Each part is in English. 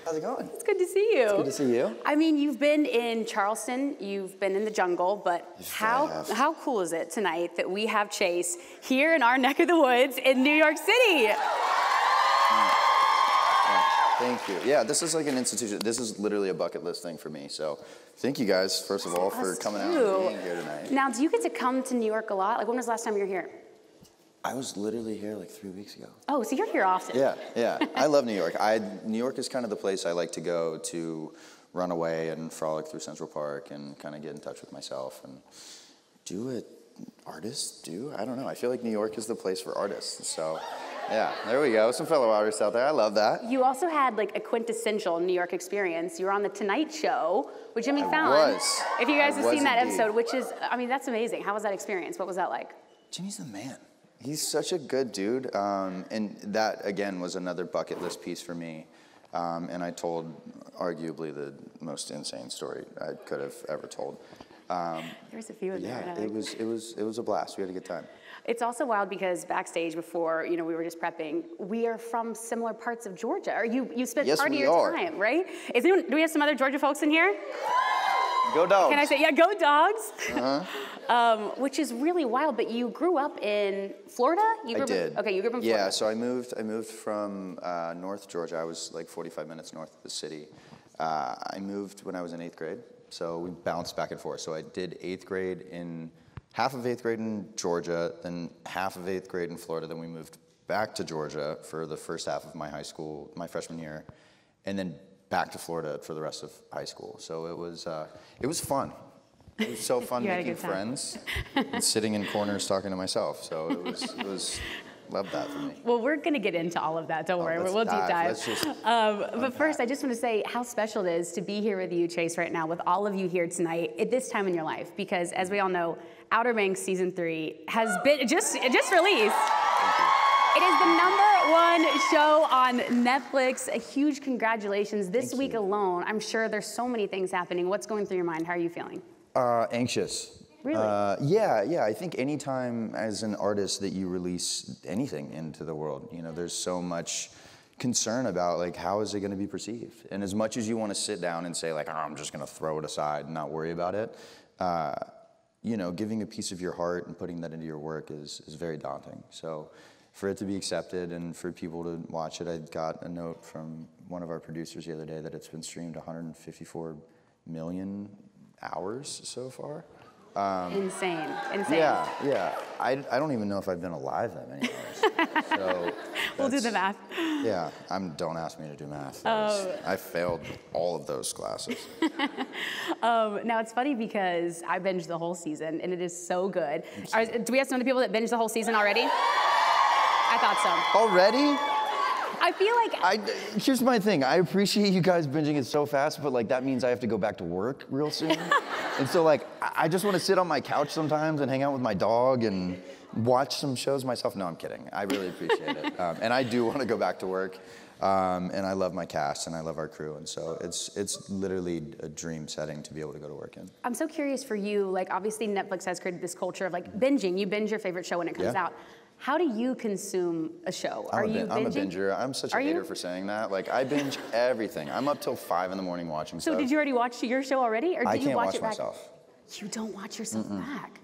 How's it going? It's good to see you. It's good to see you. I mean, you've been in Charleston, you've been in the jungle, but how cool is it tonight that we have Chase here in our neck of the woods in New York City? Thank you. Yeah, this is like an institution. This is literally a bucket list thing for me. So thank you guys, first of all, for coming out and being here tonight. Now, do you get to come to New York a lot? Like, when was the last time you were here? I was literally here like 3 weeks ago. Oh, so you're here often. Yeah. I love New York. New York is kind of the place I like to go to run away and frolic through Central Park and kind of get in touch with myself and do what artists do. I don't know. I feel like New York is the place for artists. So, yeah, there we go. Some fellow artists out there. I love that. You also had like a quintessential New York experience. You were on the Tonight Show with Jimmy Fallon. I was. If you guys have seen that indeed. episode, which is, I mean, that's amazing. How was that experience? What was that like? Jimmy's the man. He's such a good dude, and that, again, was another bucket list piece for me, and I told arguably the most insane story I could have ever told. There's a few in there. Yeah, it was a blast. We had a good time. It's also wild because backstage before, we were just prepping, we are from similar parts of Georgia, or you spent part of your time, right? Do we have some other Georgia folks in here? Go Dogs. Can I say, yeah, go Dogs? Which is really wild, but you grew up in Florida? I did. Okay, you grew up in Florida. Yeah, so I moved from North Georgia. I was like 45 minutes north of the city. I moved when I was in 8th grade, so we bounced back and forth. So I did half of 8th grade in Georgia, then half of 8th grade in Florida, then we moved back to Georgia for the first half of my high school, my freshman year, and then back to Florida for the rest of high school. So it was fun. It was so fun making friends and sitting in corners talking to myself. So it was loved that for me. Well, we're going to get into all of that. Don't worry. We'll deep dive. But first, I just want to say how special it is to be here with you, Chase, right now, with all of you here tonight at this time in your life. Because as we all know, Outer Banks Season 3 has been just released. It is the #1 show on Netflix. A huge congratulations. This week alone, I'm sure there's so many things happening. What's going through your mind? How are you feeling? Anxious. Really? Yeah. I think anytime as an artist that you release anything into the world, there's so much concern about like how is it going to be perceived. And as much as you want to sit down and say like, I'm just going to throw it aside and not worry about it, giving a piece of your heart and putting that into your work is very daunting. So for it to be accepted and for people to watch it, I got a note from one of our producers the other day that it's been streamed 154 million hours so far. Insane. Yeah. I don't even know if I've been alive that many hours. So we'll do the math. Yeah, don't ask me to do math. I failed all of those classes. Now it's funny because I binged the whole season and it is so good. Do we have some of the people that binged the whole season already? I thought so. Already? I feel like here's my thing. I appreciate you guys binging it so fast, but like that means I have to go back to work real soon. And so like I just want to sit on my couch sometimes and hang out with my dog and watch some shows myself. No, I'm kidding. I really appreciate it. And I do want to go back to work. And I love my cast and I love our crew. And so it's literally a dream setting to be able to go to work in. I'm so curious for you, like obviously Netflix has created this culture of like binging. You binge your favorite show when it comes out. How do you consume a show? I'm a binger. I'm such a hater for saying that. Like I binge everything. I'm up till 5 in the morning watching stuff. So did you already watch your show already? Or I did you can't watch watch it back? myself. You don't watch yourself back?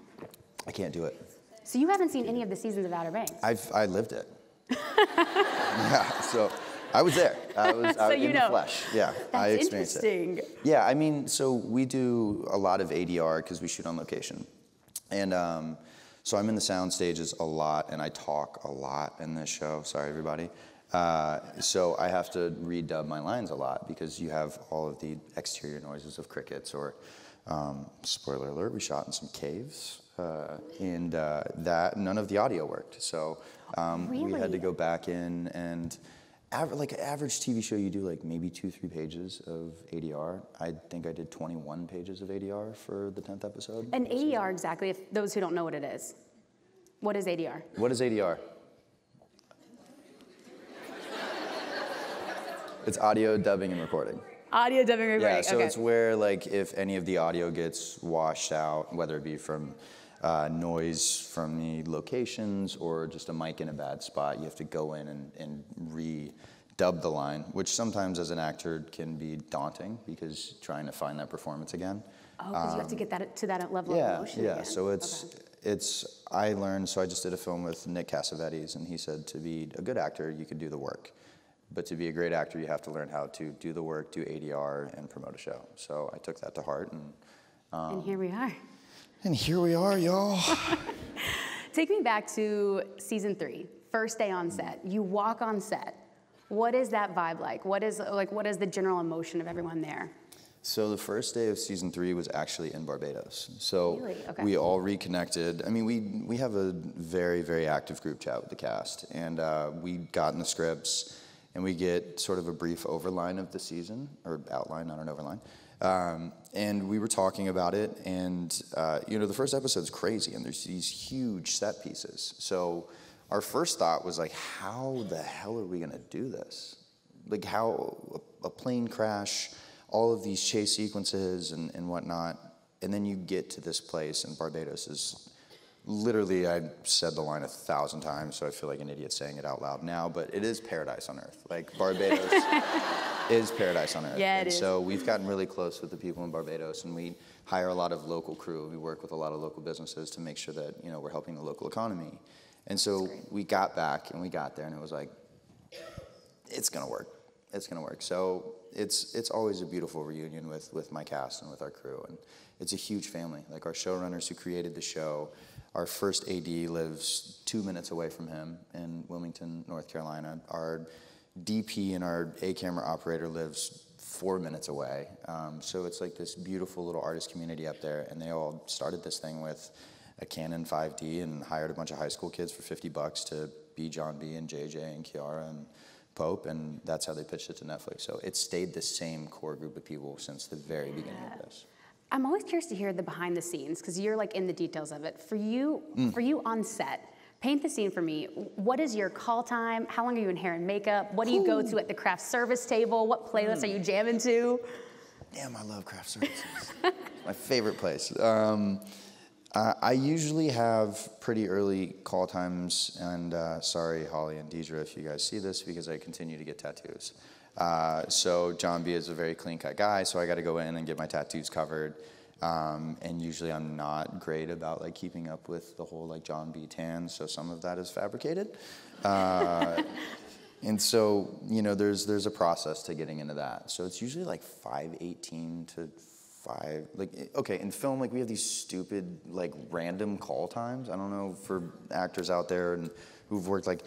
I can't do it. So you haven't seen any of the seasons of Outer Banks? I lived it. Yeah, so I was there. I was out in the flesh. Yeah, I experienced it. Yeah, I mean, so we do a lot of ADR because we shoot on location. And so I'm in the sound stages a lot and I talk a lot in this show. Sorry, everybody. So I have to redub my lines a lot because you have all of the exterior noises of crickets or, spoiler alert, we shot in some caves. And that none of the audio worked. So we had to go back in and like an average TV show, you do like maybe 2-3 pages of ADR. I think I did 21 pages of ADR for the 10th episode. And ADR exactly, if those who don't know what it is. What is ADR? What is ADR? It's audio, dubbing, and recording. Audio, dubbing, and recording. Yeah, so it's where like if any of the audio gets washed out, whether it be from noise from the locations or just a mic in a bad spot, you have to go in and dub the line, which sometimes as an actor can be daunting because trying to find that performance again. Oh, because you have to get that to that level of emotion again. So I learned, so I just did a film with Nick Cassavetes, and he said to be a good actor, you could do the work. But to be a great actor, you have to learn how to do the work, do ADR, and promote a show. So I took that to heart. And here we are. And here we are, y'all. Take me back to season 3, first day on set. You walk on set. What is that vibe like? What is the general emotion of everyone there? So the first day of season 3 was actually in Barbados. So really? Okay. We all reconnected. I mean, we have a very, very active group chat with the cast. And we got in the scripts, and we get sort of a brief overline of the season, or outline, not an overline. And we were talking about it, and the first episode's crazy, and there's these huge set pieces. So our first thought was like, how the hell are we gonna do this? Like how a plane crash, all of these chase sequences and whatnot, and then you get to this place, and Barbados is literally, I said the line 1,000 times, so I feel like an idiot saying it out loud now, but it is paradise on earth. Like Barbados is paradise on earth. Yeah, it is. So we've gotten really close with the people in Barbados, and we hire a lot of local crew. We work with a lot of local businesses to make sure that we're helping the local economy. And so we got back, and we got there, and it was like, it's gonna work. It's gonna work. So it's always a beautiful reunion with my cast and with our crew, and it's a huge family. Like our showrunners who created the show, our first AD lives 2 minutes away from him in Wilmington, North Carolina. Our DP and our A-camera operator lives 4 minutes away. So it's like this beautiful little artist community up there, and they all started this thing with a Canon 5D and hired a bunch of high school kids for $50 to be John B. and JJ and Kiara and Pope, and that's how they pitched it to Netflix. So it stayed the same core group of people since the very beginning of this. I'm always curious to hear the behind the scenes, because you're like in the details of it. For you on set, paint the scene for me. What is your call time? How long are you in hair and makeup? What do you go to at the craft service table? What playlist are you jamming to? Damn, I love craft services. My favorite place. I usually have pretty early call times, and sorry, Holly and Deidre, if you guys see this, because I continue to get tattoos. So John B is a very clean-cut guy, so I got to go in and get my tattoos covered. And usually I'm not great about like keeping up with the whole like John B tan, so some of that is fabricated. And so there's a process to getting into that. So it's usually like 5:18 to 5. Like okay, in film like we have these stupid like random call times. I don't know for actors out there and who've worked like.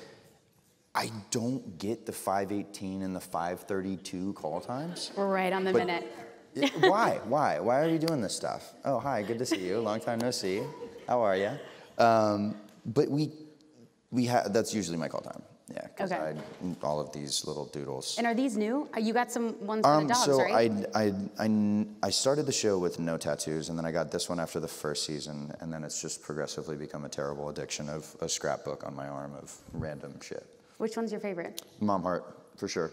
I don't get the 5:18 and the 5:32 call times. We're right on the minute. Why? Why are you doing this stuff? Oh, hi, good to see you. Long time no see. How are you? But we have, that's usually my call time. Yeah, because all of these little doodles. And are these new? You got some ones for the dogs, right? I started the show with no tattoos, and then I got this one after the first season, and then it's just progressively become a terrible addiction of a scrapbook on my arm of random shit. Which one's your favorite? Mom Heart, for sure.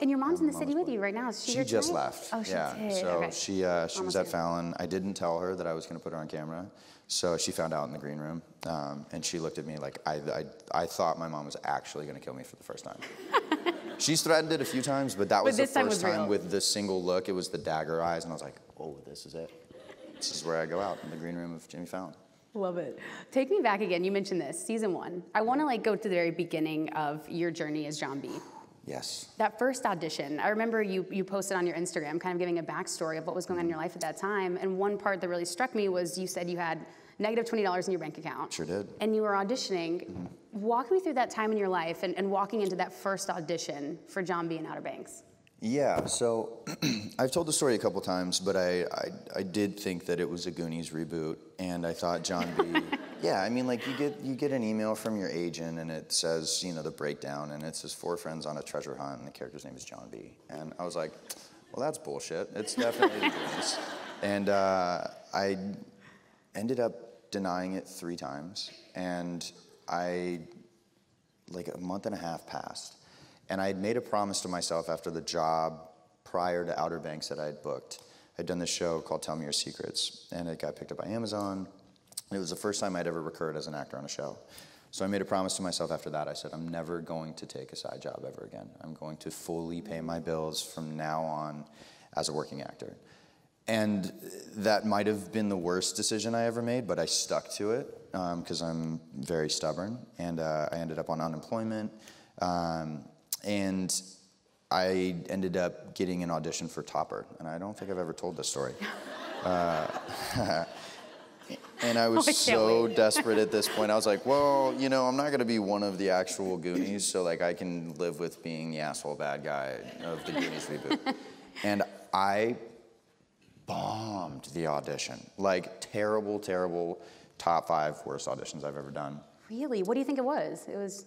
And your mom's in the city with you right now. Is she here just tonight? left. Oh, she did. So she was at Fallon. I didn't tell her that I was going to put her on camera. So she found out in the green room, and she looked at me like I thought my mom was actually going to kill me for the first time. She's threatened it a few times, but that was the first time with this single look. It was the dagger eyes, and I was like, oh, this is it. This is where I go out, in the green room of Jimmy Fallon. Love it. Take me back again. You mentioned this, season 1. I want to go to the very beginning of your journey as John B. Yes. That first audition, I remember you posted on your Instagram kind of giving a backstory of what was going on in your life at that time. And one part that really struck me was you said you had negative $20 in your bank account. Sure did. And you were auditioning. Mm-hmm. Walk me through that time in your life and walking into that first audition for John B. in Outer Banks. Yeah, so I've told the story a couple times, but I did think that it was a Goonies reboot, and I thought John B. Yeah, I mean, like you get an email from your agent, and it says the breakdown, and it says 4 friends on a treasure hunt, and the character's name is John B. And I was like, well, that's bullshit. It's definitely the Goonies. And I ended up denying it 3 times, and like a month and a half passed. And I had made a promise to myself after the job prior to Outer Banks that I had booked. I'd done this show called Tell Me Your Secrets, and it got picked up by Amazon. It was the first time I'd ever recurred as an actor on a show. So I made a promise to myself after that. I said, I'm never going to take a side job ever again. I'm going to fully pay my bills from now on as a working actor. And that might have been the worst decision I ever made, but I stuck to it because I'm very stubborn. And I ended up on unemployment. And I ended up getting an audition for Topper. And I don't think I've ever told this story. And I was so desperate at this point. I was like, well, you know, I'm not going to be one of the actual Goonies, so like I can live with being the asshole bad guy of the Goonies reboot. And I bombed the audition. Like terrible, terrible, top 5 worst auditions I've ever done. Really? What do you think it was? It was...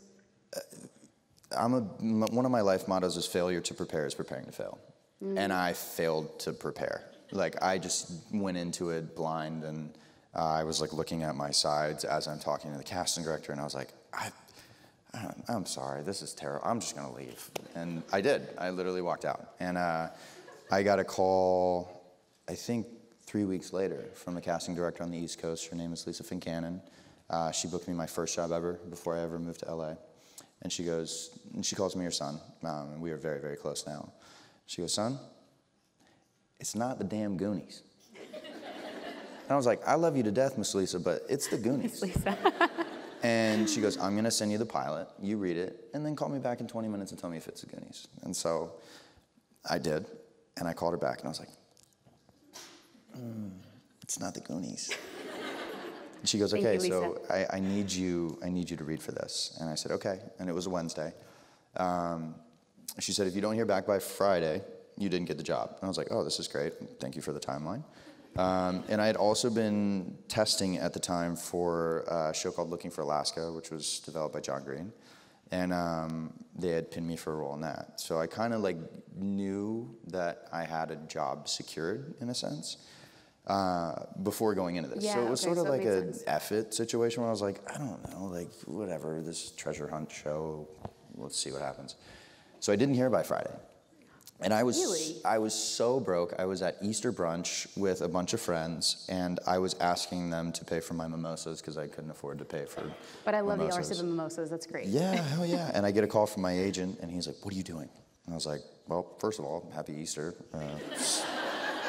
one of my life mottos is failure to prepare is preparing to fail. And I failed to prepare. Like I just went into it blind, and I was like looking at my sides as I'm talking to the casting director, and I was like, I'm sorry, this is terrible. I'm just gonna leave. And I did. I literally walked out. And I got a call, I think 3 weeks later, from a casting director on the East Coast. Her name is Lisa Fincannon. She booked me my first job ever before I ever moved to LA. And she goes, and she calls me her son, and we are very, very close now. She goes, son, it's not the damn Goonies. And I was like, I love you to death, Miss Lisa, but it's the Goonies. Miss Lisa. And she goes, I'm gonna send you the pilot, you read it, and then call me back in 20 minutes and tell me if it's the Goonies. And so I did, and I called her back, and I was like, it's not the Goonies. And she goes, okay, so I need you to read for this. And I said, okay, and it was a Wednesday. She said, if you don't hear back by Friday, you didn't get the job. And I was like, oh, this is great, thank you for the timeline. And I had also been testing at the time for a show called Looking for Alaska, which was developed by John Green. And they had pinned me for a role in that. So I kind of like knew that I had a job secured in a sense before going into this. Yeah, so it was sort of like an F-it situation where I was like, I don't know, like whatever, this treasure hunt show, let's see what happens. So I didn't hear by Friday. And I was so broke. I was at Easter brunch with a bunch of friends, and I was asking them to pay for my mimosas because I couldn't afford to pay for But I love the arse of the mimosas. That's great. Yeah, hell yeah. And I get a call from my agent, and he's like, what are you doing? And I was like, well, first of all, happy Easter.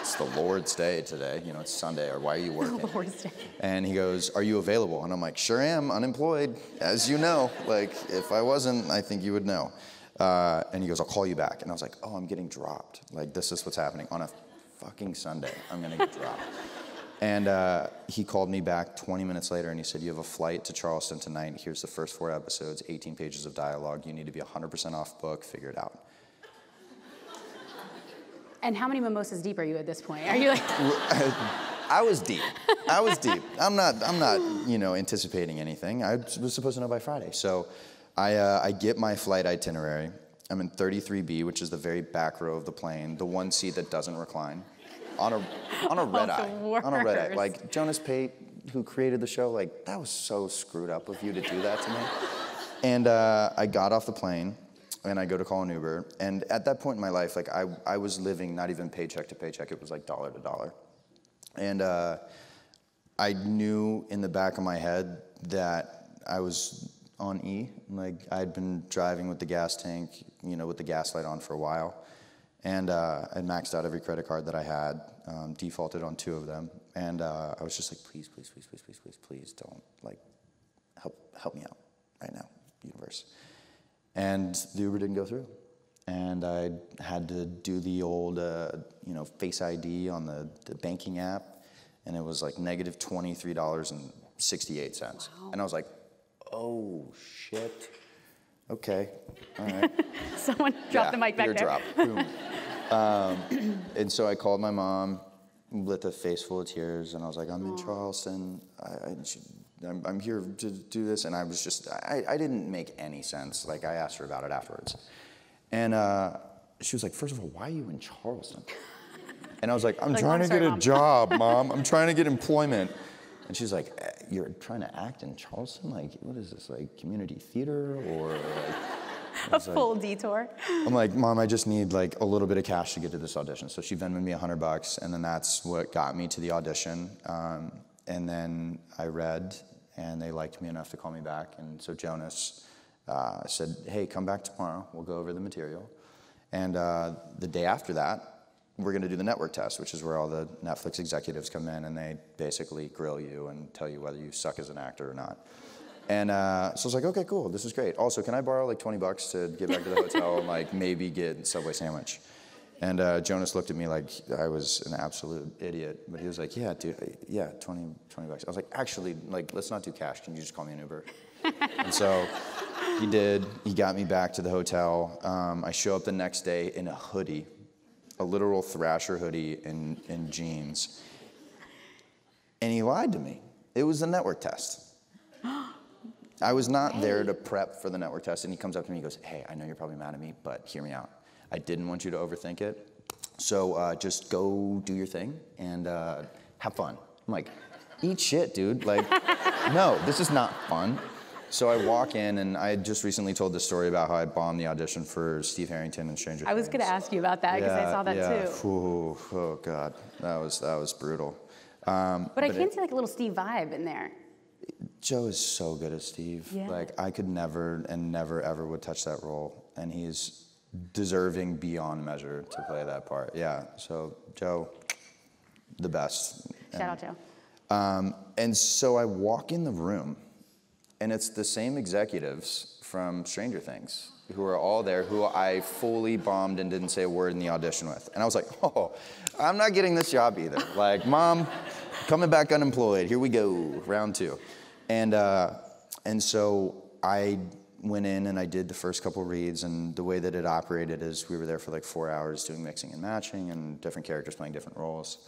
It's the Lord's Day today. You know, it's Sunday, or why are you working? The Lord's Day. And he goes, are you available? And I'm like, sure am, unemployed, as you know. Like, if I wasn't, I think you would know. And he goes, I'll call you back. And I was like, oh, I'm getting dropped. Like, this is what's happening. On a fucking Sunday, I'm going to get dropped. And he called me back 20 minutes later, and he said, you have a flight to Charleston tonight. Here's the first 4 episodes, 18 pages of dialogue. You need to be 100% off book. Figure it out. And how many mimosas deep are you at this point? Are you like... I was deep. I'm not, you know, anticipating anything. I was supposed to know by Friday. So I get my flight itinerary. I'm in 33B, which is the very back row of the plane, the one seat that doesn't recline, on a red eye. On a red eye. Like, Jonas Pate, who created the show, like, that was so screwed up of you to do that to me. And I got off the plane, and I go to call an Uber. And at that point in my life, like, I was living not even paycheck to paycheck. It was like dollar to dollar. And I knew in the back of my head that I was on E. Like, I'd been driving with the gas tank, you know, with the gas light on for a while. And I'd maxed out every credit card that I had, defaulted on 2 of them. And I was just like, please, please, please, please, please, please, please don't, like, help me out right now, universe. And the Uber didn't go through. And I had to do the old, you know, Face ID on the banking app. And it was like negative $23.68. Wow. And I was like, oh, shit. Okay, all right. Someone dropped the mic back there. Drop. Boom. And so I called my mom with a face full of tears, and I was like, I'm in Charleston. I'm here to do this. And I was just, I didn't make any sense. Like, I asked her about it afterwards. And she was like, first of all, why are you in Charleston? And I was like, I'm trying to get a job, Mom. I'm trying to get employment. And she's like, you're trying to act in Charleston? Like, what is this, like community theater or like... A full detour? I'm like, Mom, I just need like a little bit of cash to get to this audition. So she Venmoed me $100, and then that's what got me to the audition. And then I read, and they liked me enough to call me back. And so Jonas said, hey, come back tomorrow. We'll go over the material. And the day after that, we're going to do the network test, which is where all the Netflix executives come in and they basically grill you and tell you whether you suck as an actor or not. And so I was like, okay, cool, this is great. Also, can I borrow like $20 to get back to the hotel and like maybe get a Subway sandwich? And Jonas looked at me like I was an absolute idiot, but he was like, yeah, dude, yeah, 20 bucks. I was like, actually, like, let's not do cash. Can you just call me an Uber? And so he did. He got me back to the hotel. I show up the next day in a hoodie, a literal Thrasher hoodie and jeans. And he lied to me. It was the network test. I was not there to prep for the network test, and he comes up to me and goes, hey, I know you're probably mad at me, but hear me out. I didn't want you to overthink it, so just go do your thing and have fun. I'm like, eat shit, dude. Like, no, this is not fun. So I walk in, and I just recently told the story about how I bombed the audition for Steve Harrington and Stranger Things. I was going to ask you about that because I saw that too. Ooh, oh God, that was brutal. But I can see like a little Steve vibe in there. Joe is so good as Steve. Yeah. Like, I could never and never ever would touch that role, and he's deserving beyond measure to play that part. Yeah, so Joe, the best. Shout out Joe. And so I walk in the room, and it's the same executives from Stranger Things who are all there, who I fully bombed and didn't say a word in the audition with. And I was like, oh, I'm not getting this job either. Like, Mom, coming back unemployed, here we go, round 2. And so I went in and I did the first couple reads, and the way that it operated is we were there for like 4 hours doing mixing and matching and different characters playing different roles.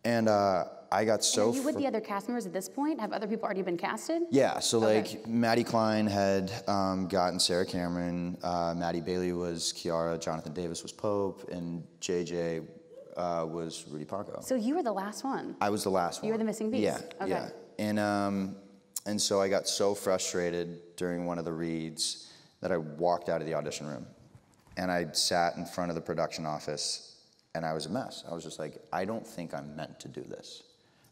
And I got so... Are you with the other cast members at this point? Have other people already been casted? Yeah, so like Maddie Klein had gotten Sarah Cameron, Maddie Bailey was Kiara, Jonathan Davis was Pope, and JJ was Rudy Paco. So you were the last one? I was the last one. You were the missing piece? Yeah, okay. Yeah. And so I got so frustrated during one of the reads that I walked out of the audition room. And I sat in front of the production office, and I was a mess. I was just like, I don't think I'm meant to do this.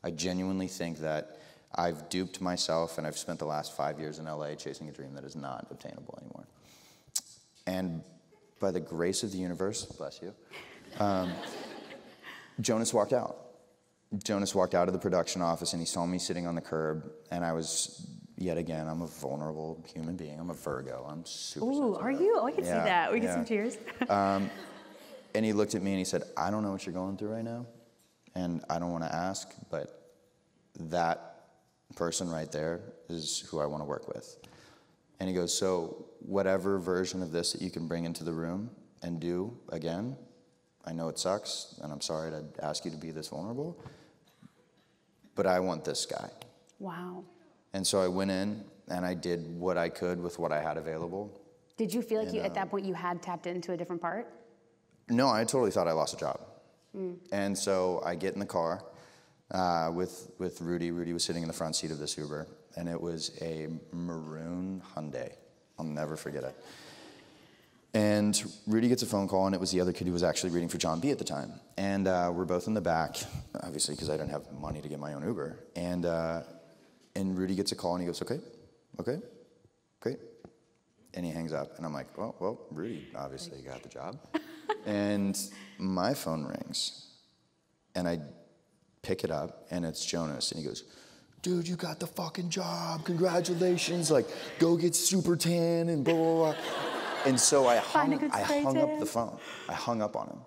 I genuinely think that I've duped myself, and I've spent the last 5 years in LA chasing a dream that is not obtainable anymore. And by the grace of the universe, bless you, Jonas walked out. Jonas walked out of the production office, and he saw me sitting on the curb, and I was, yet again, I'm a vulnerable human being. I'm a Virgo. I'm super sensitive. Are you? Oh, I can see that. We get some cheers. And he looked at me and he said, I don't know what you're going through right now, and I don't want to ask, but that person right there is who I want to work with. And he goes, so whatever version of this that you can bring into the room and do again, I know it sucks, and I'm sorry to ask you to be this vulnerable, but I want this guy. Wow. And so I went in, and I did what I could with what I had available. Did you feel like at that point you had tapped into a different part? No, I totally thought I lost a job. And so I get in the car with Rudy. Rudy was sitting in the front seat of this Uber, and it was a maroon Hyundai. I'll never forget it. And Rudy gets a phone call, and it was the other kid who was actually reading for John B at the time. And we're both in the back, obviously, because I didn't have money to get my own Uber. And Rudy gets a call, and he goes, okay, great. And he hangs up, and I'm like, well, Rudy obviously got the job. And my phone rings, and I pick it up, and it's Jonas, and he goes, dude, you got the fucking job, congratulations, like, go get super tan, and blah, blah, blah. And so I hung up the phone. I hung up on him.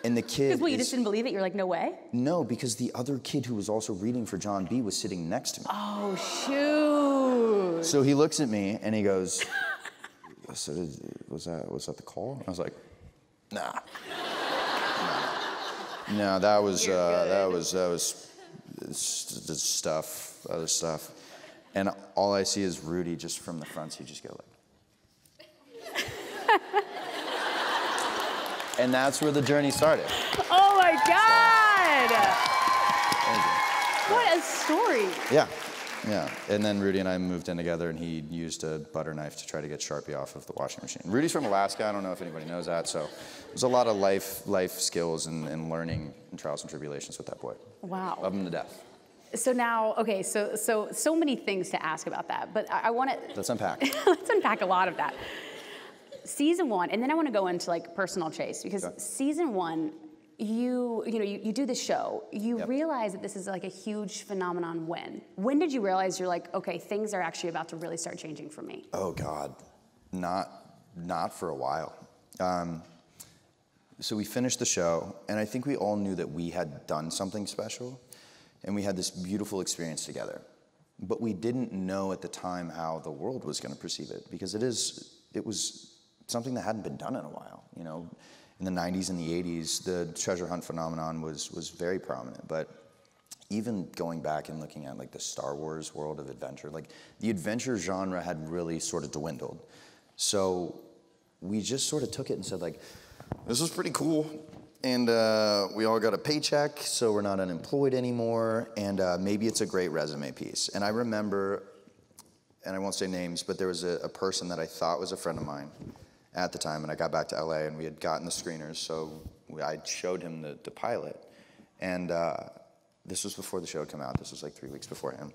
And the kid Because what, you just didn't believe it? You're like, no way? No, because the other kid who was also reading for John B was sitting next to me. Oh, shoot. So he looks at me, and he goes, so was that the call? And I was like, nah. No, that was stuff, other stuff. And all I see is Rudy just from the front seat just go like. And that's where the journey started. Oh my God! What a story. Yeah. And then Rudy and I moved in together, and he used a butter knife to try to get Sharpie off of the washing machine. Rudy's from Alaska. I don't know if anybody knows that. So there's a lot of life skills and learning and trials and tribulations with that boy. Wow. Love him to death. So now, okay, so many things to ask about that, but I want to... Let's unpack. Let's unpack a lot of that. Season 1, and then I want to go into like personal Chase, because season 1, you do the show, you realize that this is like a huge phenomenon when? When did you realize you're like, okay, things are actually about to really start changing for me? Oh God, not for a while. So we finished the show, and I think we all knew that we had done something special, and we had this beautiful experience together. But we didn't know at the time how the world was going to perceive it, because it was something that hadn't been done in a while. You know, in the 90s and the 80s, the treasure hunt phenomenon was very prominent. But even going back and looking at like the Star Wars world of adventure, like the adventure genre had really sort of dwindled. So we just sort of took it and said like, this was pretty cool, and we all got a paycheck, so we're not unemployed anymore, and maybe it's a great resume piece. And I remember, and I won't say names, but there was a person that I thought was a friend of mine at the time, and I got back to LA, and we had gotten the screeners, so I showed him the pilot, and this was before the show had come out. This was like 3 weeks before him,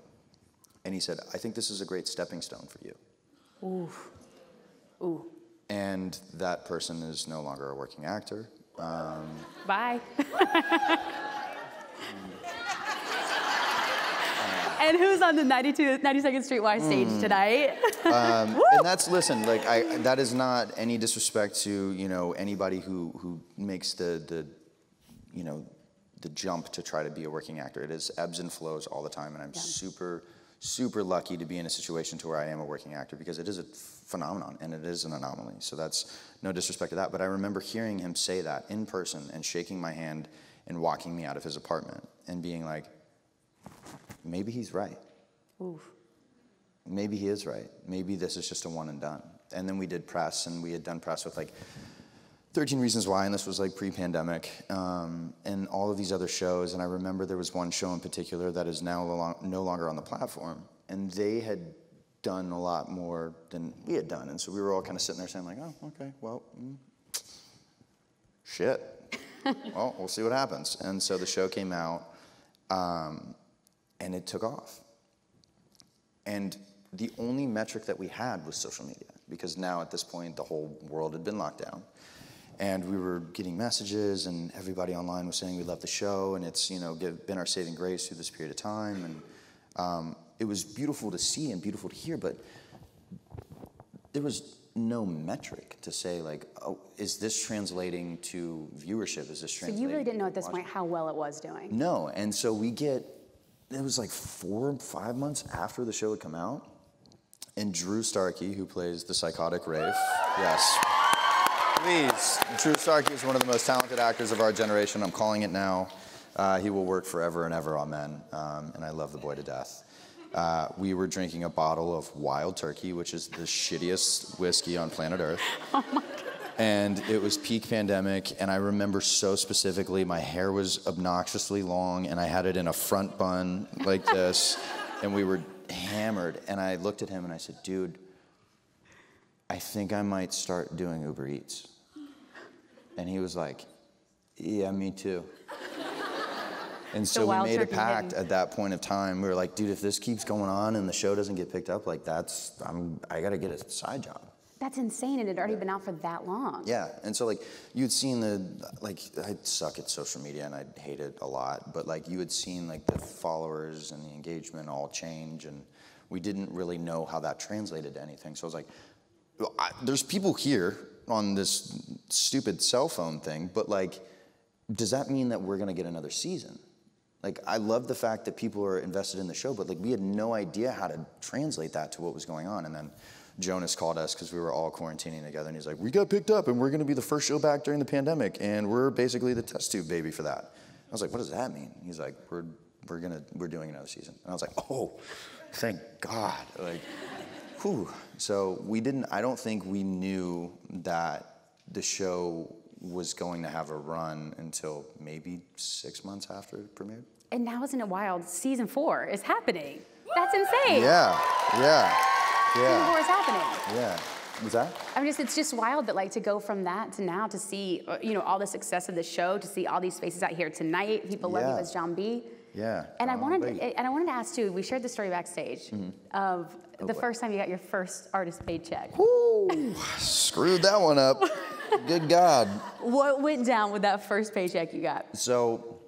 and he said, I think this is a great stepping stone for you. Ooh. Ooh. And that person is no longer a working actor. Bye. And who's on the 92nd Street Y stage tonight? And that's, listen, like that is not any disrespect to, you know, anybody who makes the jump to try to be a working actor. It is ebbs and flows all the time, and I'm super lucky to be in a situation to where I am a working actor, because it is a phenomenon and it is an anomaly. So that's no disrespect to that. But I remember hearing him say that in person and shaking my hand and walking me out of his apartment and being like, maybe he's right. Oof. Maybe he is right. Maybe this is just a one and done. And then we did press, and we had done press with like 13 Reasons Why, and this was like pre-pandemic, and all of these other shows. And I remember there was one show in particular that is now no longer on the platform, and they had done a lot more than we had done. And so we were all kind of sitting there saying like, oh, okay, well, shit. Well, we'll see what happens. And so the show came out, and it took off. And the only metric that we had was social media, because now at this point, the whole world had been locked down. And we were getting messages, and everybody online was saying we love the show, and it's, you know, been our saving grace through this period of time. And it was beautiful to see and beautiful to hear, but there was no metric to say like, oh, is this translating to viewership? Is this translating? So you really didn't know at this point how well it was doing? No, and so it was like 4 or 5 months after the show had come out, and Drew Starkey, who plays the psychotic Rafe, yes. Please, Drew Starkey is one of the most talented actors of our generation. I'm calling it now. He will work forever and ever, amen. And I love the boy to death. We were drinking a bottle of Wild Turkey, which is the shittiest whiskey on planet Earth. Oh my God. And it was peak pandemic, and I remember so specifically, my hair was obnoxiously long, and I had it in a front bun like this, and we were hammered. And I looked at him and I said, dude, I think I might start doing Uber Eats. And he was like, yeah, me too. And so we made a pact at that point of time. We were like, dude, if this keeps going on and the show doesn't get picked up, like I gotta get a side job. That's insane, and it had already been out for that long. Yeah, and so like you'd seen I suck at social media and I hate it a lot, but like you had seen like the followers and the engagement all change, and we didn't really know how that translated to anything. So I was like, there's people here on this stupid cell phone thing, but like, does that mean that we're gonna get another season? Like, I love the fact that people are invested in the show, but like we had no idea how to translate that to what was going on. And then Jonas called us because we were all quarantining together, and he's like, we got picked up and we're gonna be the first show back during the pandemic, and we're basically the test tube baby for that. I was like, what does that mean? He's like, we're doing another season. And I was like, oh, thank God. Like, whew. So I don't think we knew that the show was going to have a run until maybe 6 months after it premiered. And now, isn't it wild? Season 4 is happening. That's insane. Yeah. Season 4 is happening. Yeah. Was that? It's just wild that like to go from that to now to see, all the success of the show, to see all these faces out here tonight. People love you as John B. Yeah. And I wanted to ask too. We shared the story backstage of the first time you got your first artist paycheck. Woo! Screwed that one up. Good God. What went down with that first paycheck you got? So,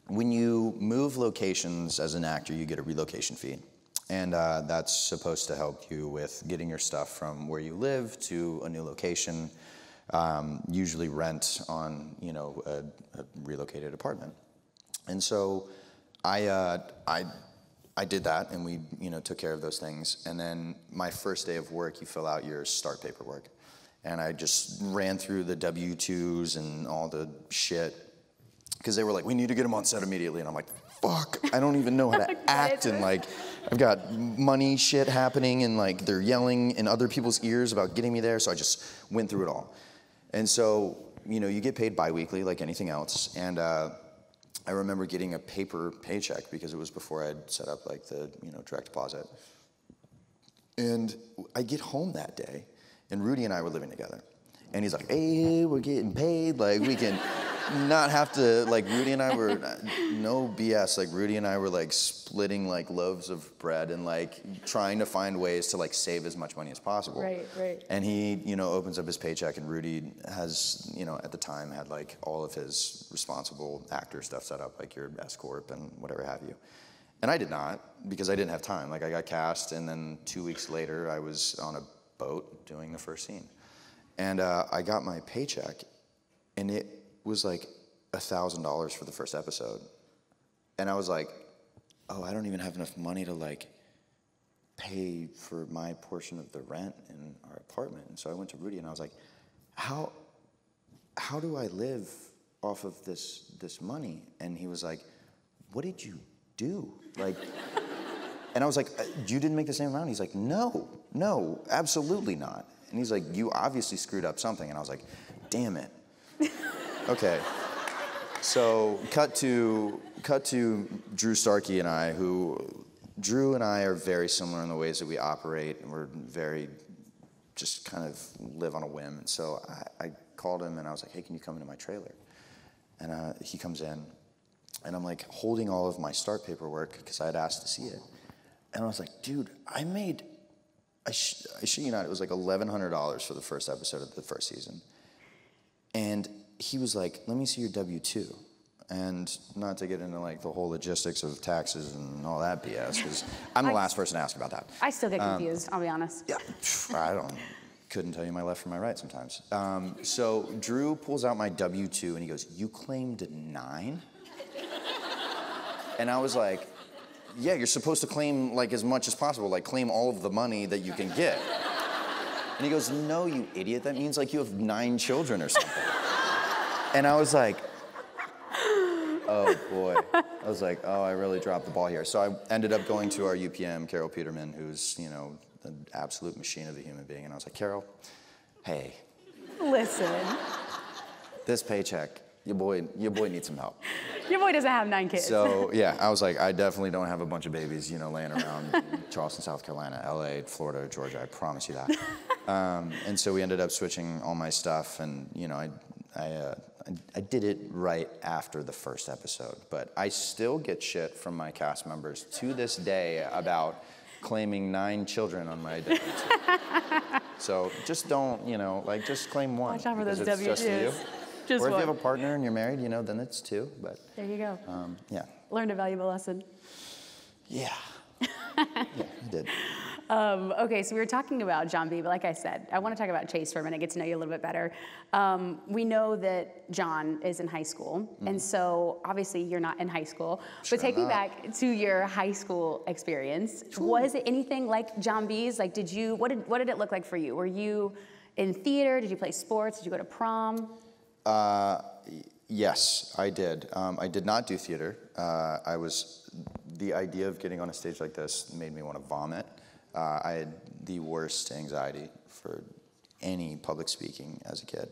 when you move locations as an actor, you get a relocation fee. And that's supposed to help you with getting your stuff from where you live to a new location, usually rent on, a relocated apartment. And so I did that, and we, took care of those things. And then my first day of work, you fill out your start paperwork. And I just ran through the W-2s and all the shit, because they were like, we need to get them on set immediately. And I'm like, fuck, I don't even know how to act. And like, I've got money shit happening, and like, they're yelling in other people's ears about getting me there. So I just went through it all. And so, you get paid bi-weekly like anything else. And I remember getting a paper paycheck because it was before I'd set up like the, direct deposit. And I get home that day, and Rudy and I were living together. And he's like, hey, we're getting paid. Like, we can not have to, like, Rudy and I were, no BS. Like, Rudy and I were, like, splitting, like, loaves of bread and, like, trying to find ways to, like, save as much money as possible. Right. And he, opens up his paycheck, and Rudy has, at the time had, like, all of his responsible actor stuff set up, like your S-Corp and whatever have you. And I did not, because I didn't have time. Like, I got cast, and then 2 weeks later, I was on a boat doing the first scene. And I got my paycheck, and it was like $1,000 for the first episode. And I was like, oh, I don't even have enough money to like pay for my portion of the rent in our apartment. And so I went to Rudy and I was like, how do I live off of this money? And he was like, what did you do? Like, and I was like, you didn't make the same amount? He's like, no, absolutely not. And he's like, you obviously screwed up something. And I was like, damn it. Okay. So cut to Drew Starkey and I, Drew and I are very similar in the ways that we operate, and we're very just kind of live on a whim. And so I called him and I was like, hey, can you come into my trailer? And he comes in, and I'm like holding all of my start paperwork because I had asked to see it. And I was like, dude, I shit you not, it was like $1,100 for the first episode of the first season. And he was like, let me see your W-2. And not to get into like the whole logistics of taxes and all that BS, because I'm the last person to ask about that. I still get confused, I'll be honest. Yeah, couldn't tell you my left from my right sometimes. So Drew pulls out my W-2 and he goes, you claimed 9? And I was like, yeah, you're supposed to claim like as much as possible, like claim all of the money that you can get. And he goes, no, you idiot, that means like you have 9 children or something. And I was like, oh boy. I was like, oh, I really dropped the ball here. So I ended up going to our UPM, Carol Peterman, who's, an absolute machine of a human being. And I was like, Carol, hey. Listen. This paycheck, your boy needs some help. Your boy doesn't have 9 kids. So, yeah, I was like, I definitely don't have a bunch of babies, laying around Charleston, South Carolina, LA, Florida, Georgia, I promise you that. And so we ended up switching all my stuff, and, I did it right after the first episode. But I still get shit from my cast members to this day about claiming 9 children on my W-2. So just don't, just claim 1. Watch out for those W-2s. Just you. Just or if one. you have a partner and you're married, then it's 2. But there you go. Yeah. Learned a valuable lesson. Yeah. Yeah, I did. Okay, so we were talking about John B, but like I said, I want to talk about Chase for a minute, get to know you a little bit better. We know that John is in high school, and so obviously you're not in high school, but take me back to your high school experience. Sure. Was it anything like John B's? Like, what did it look like for you? Were you in theater? Did you play sports? Did you go to prom? Yes, I did. I did not do theater. The idea of getting on a stage like this made me want to vomit. I had the worst anxiety for any public speaking as a kid.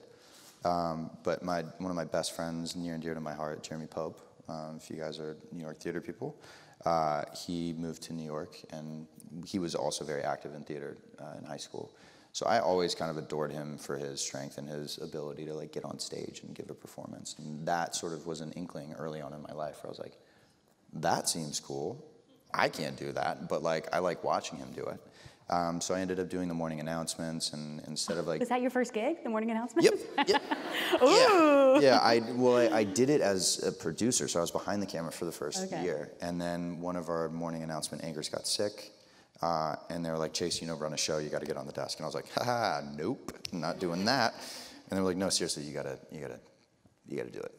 But one of my best friends, near and dear to my heart, Jeremy Pope, if you guys are New York theater people, he moved to New York, and he was also very active in theater in high school. So I always kind of adored him for his strength and his ability to get on stage and give a performance. And that sort of was an inkling early on in my life where I was like, that seems cool. I can't do that, but like I like watching him do it. So I ended up doing the morning announcements, and instead of like... Was that your first gig, the morning announcements? Yep. Ooh. Yeah. I did it as a producer, so I was behind the camera for the first year, and then one of our morning announcement anchors got sick, and they were like, Chase, run a show, you got to get on the desk, and I was like, haha, nope, I'm not doing that. And they were like, no, seriously, you gotta do it.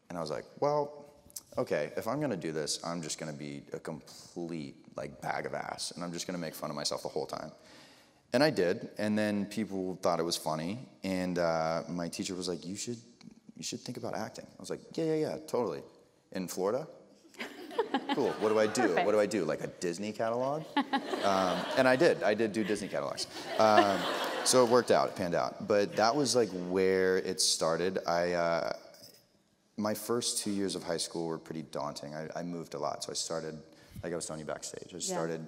And I was like, well, okay, if I'm gonna do this, I'm just gonna be a complete like bag of ass, and I'm just gonna make fun of myself the whole time. And I did, and then people thought it was funny, and my teacher was like, you should think about acting. I was like, yeah, totally. In Florida? Cool, what do I do? Perfect. What do I do, like a Disney catalog? And I did do Disney catalogs. So it worked out, it panned out. But that was like where it started. My first 2 years of high school were pretty daunting. I moved a lot, so I started, like I was telling you backstage, I started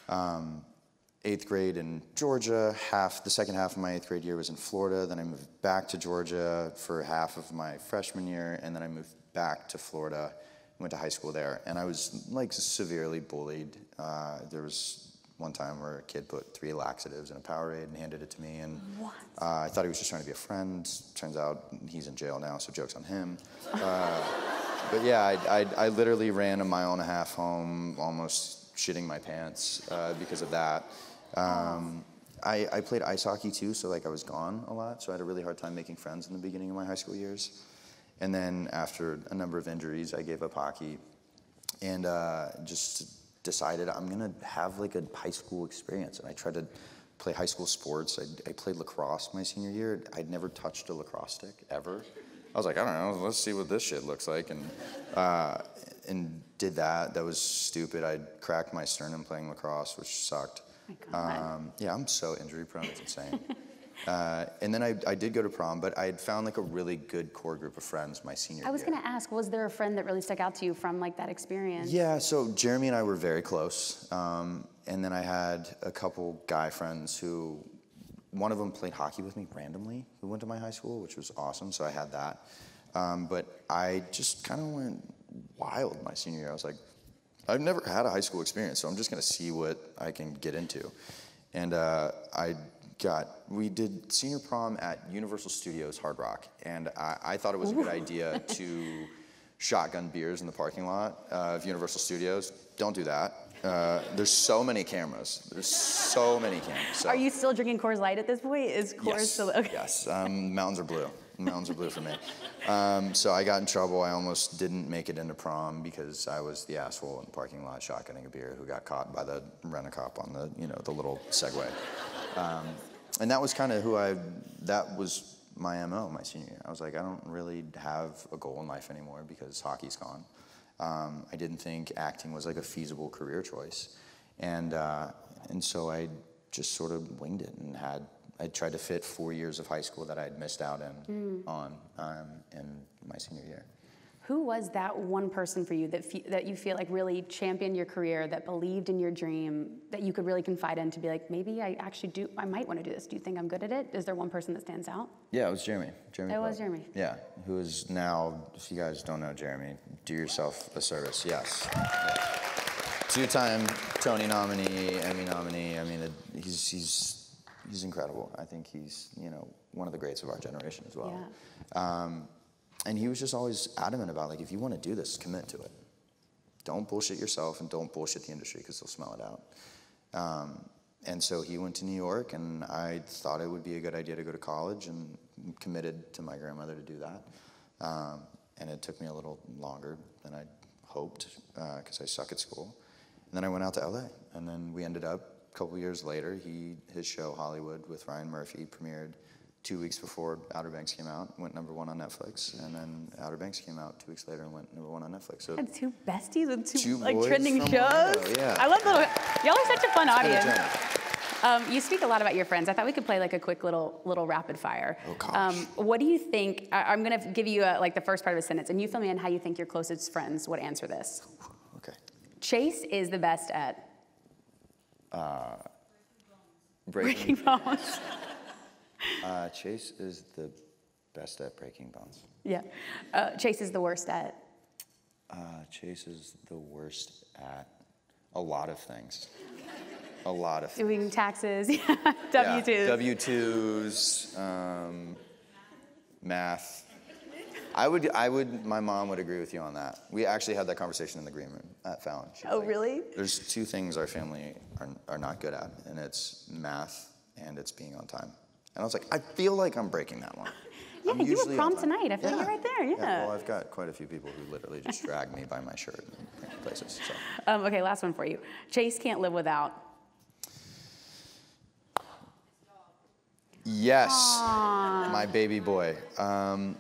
8th grade in Georgia, the second half of my 8th grade year was in Florida, then I moved back to Georgia for half of my freshman year, and then I moved back to Florida, went to high school there, and I was like severely bullied. There was one time where a kid put 3 laxatives in a Powerade and handed it to me, and I thought he was just trying to be a friend. Turns out he's in jail now, so joke's on him. But yeah, I literally ran 1.5 miles home, almost shitting my pants because of that. I played ice hockey too, so like I was gone a lot, so I had a really hard time making friends in the beginning of my high school years. And then after a number of injuries, I gave up hockey and just decided I'm gonna have like a high school experience. And I tried to play high school sports. I played lacrosse my senior year. I'd never touched a lacrosse stick ever. I was like, I don't know, let's see what this shit looks like. And did that. That was stupid. I cracked my sternum playing lacrosse, which sucked. Oh my God. Yeah, I'm so injury prone, it's insane. And then I did go to prom, but I had found like a really good core group of friends my senior year. I was gonna ask, was there a friend that really stuck out to you from like that experience? Yeah, so Jeremy and I were very close. And then I had a couple guy friends who, one of them played hockey with me randomly, who went to my high school, which was awesome, so I had that. But I just kind of went wild my senior year. I was like, I've never had a high school experience, so I'm just gonna see what I can get into. And we did senior prom at Universal Studios Hard Rock, and I thought it was a good idea to shotgun beers in the parking lot of Universal Studios. Don't do that. There's so many cameras. So Are you still drinking Coors Light at this point? Is Coors still okay? Yes. Mountains are blue. Mountains are blue for me. So I got in trouble. I almost didn't make it into prom because I was the asshole in the parking lot shotgunning a beer who got caught by the rent-a-cop on the little Segway. And that was kind of that was my MO my senior year. I was like, I don't really have a goal in life anymore because hockey's gone. I didn't think acting was like a feasible career choice. And so I just sort of winged it and I tried to fit 4 years of high school that I'd missed out in my senior year. Who was that one person for you that you feel like really championed your career, that believed in your dream, that you could really confide in to be like, maybe I might want to do this. Do you think I'm good at it? Is there one person that stands out? Yeah, it was Jeremy. It was Jeremy. Yeah, who is now, if you guys don't know Jeremy, do yourself a service, yes. Yeah. 2-time Tony nominee, Emmy nominee. I mean, he's incredible. I think he's, one of the greats of our generation as well. Yeah. And he was just always adamant about, like, if you want to do this, commit to it. Don't bullshit yourself and don't bullshit the industry because they'll smell it out. And so he went to New York, and I thought it would be a good idea to go to college and committed to my grandmother to do that. And it took me a little longer than I hoped because I suck at school. And then I went out to LA, and then we ended up, a couple years later, his show Hollywood with Ryan Murphy premiered 2 weeks before Outer Banks came out, went #1 on Netflix, and then Outer Banks came out 2 weeks later and went #1 on Netflix. So and 2 besties with two like boys trending shows. Ohio, yeah. I love y'all are such a fun audience. You speak a lot about your friends. I thought we could play like a quick little rapid fire. Oh gosh. What do you think? I'm gonna give you like the first part of a sentence, and you fill me in how you think your closest friends would answer this. Okay. Chase is the best at breaking bones. Chase is the best at breaking bones. Yeah. Chase is the worst at Chase is the worst at a lot of things. A lot of things. Doing taxes, W-2s. Yeah, W-2s, math. My mom would agree with you on that. We actually had that conversation in the green room at Fallon. Oh, really? There's two things our family are not good at, and it's math and it's being on time. And I was like, I feel like I'm breaking that one. Yeah, you were prom tonight. I feel like you're right there, yeah. Well, I've got quite a few people who literally just drag me by my shirt and bring me places, so. Okay, last one for you. Chase can't live without. Yes, aww. My baby boy.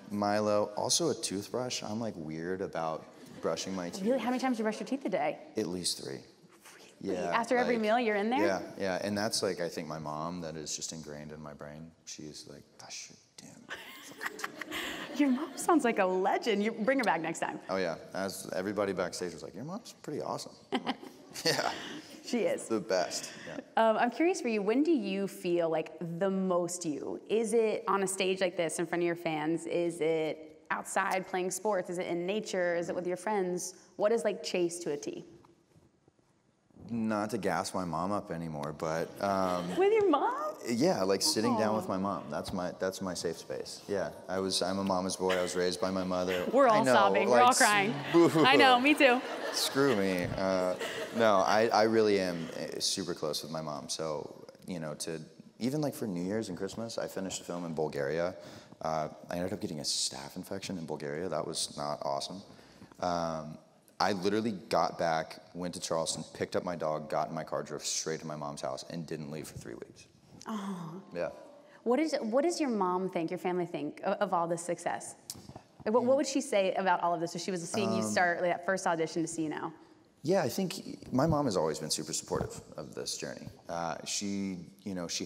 Milo, also a toothbrush. I'm like weird about brushing my teeth. Really? How many times do you brush your teeth a day? At least 3. Really? Yeah. After every meal, you're in there? Yeah, and that's like, I think my mom, that is just ingrained in my brain. She's like, brush your damn fucking teeth. Your mom sounds like a legend. You bring her back next time. Oh yeah, as everybody backstage was like, your mom's pretty awesome. I'm like, yeah. She is. The best, yeah. I'm curious for you, when do you feel like the most you? Is it on a stage like this in front of your fans? Is it outside playing sports? Is it in nature? Is it with your friends? What is like Chase to a T? Not to gas my mom up anymore, but with your mom? Yeah, like sitting down with my mom. That's my safe space. Yeah, I'm a mama's boy. I was raised by my mother. We're all sobbing. We're all crying. I know, me too. Screw me. No, I really am super close with my mom. So, to even like for New Year's and Christmas, I finished a film in Bulgaria. I ended up getting a staph infection in Bulgaria. That was not awesome. I literally got back, went to Charleston, picked up my dog, got in my car, drove straight to my mom's house, and didn't leave for 3 weeks. Oh. Yeah. What does your mom think, your family think of all this success? What would she say about all of this if she was seeing you start like, that first audition to see you now? Yeah, I think my mom has always been super supportive of this journey. She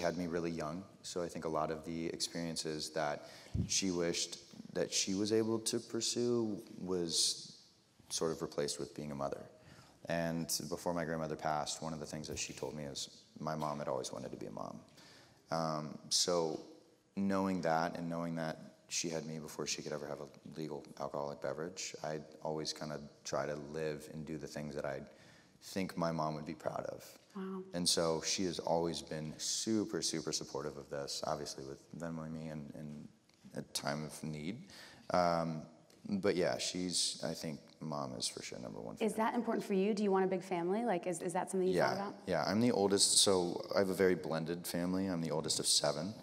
had me really young, so I think a lot of the experiences that she wished that she was able to pursue was sort of replaced with being a mother. And before my grandmother passed, one of the things that she told me is my mom had always wanted to be a mom. So knowing that and knowing that she had me before she could ever have a legal alcoholic beverage, I'd always kind of try to live and do the things that I think my mom would be proud of. Wow. And so she has always been super, super supportive of this, obviously with Venmoing me in a time of need. But yeah, I think mom is for sure number one. Is that important for you? Do you want a big family? Like, is that something you thought about? Yeah, I'm the oldest, so I have a very blended family. I'm the oldest of 7.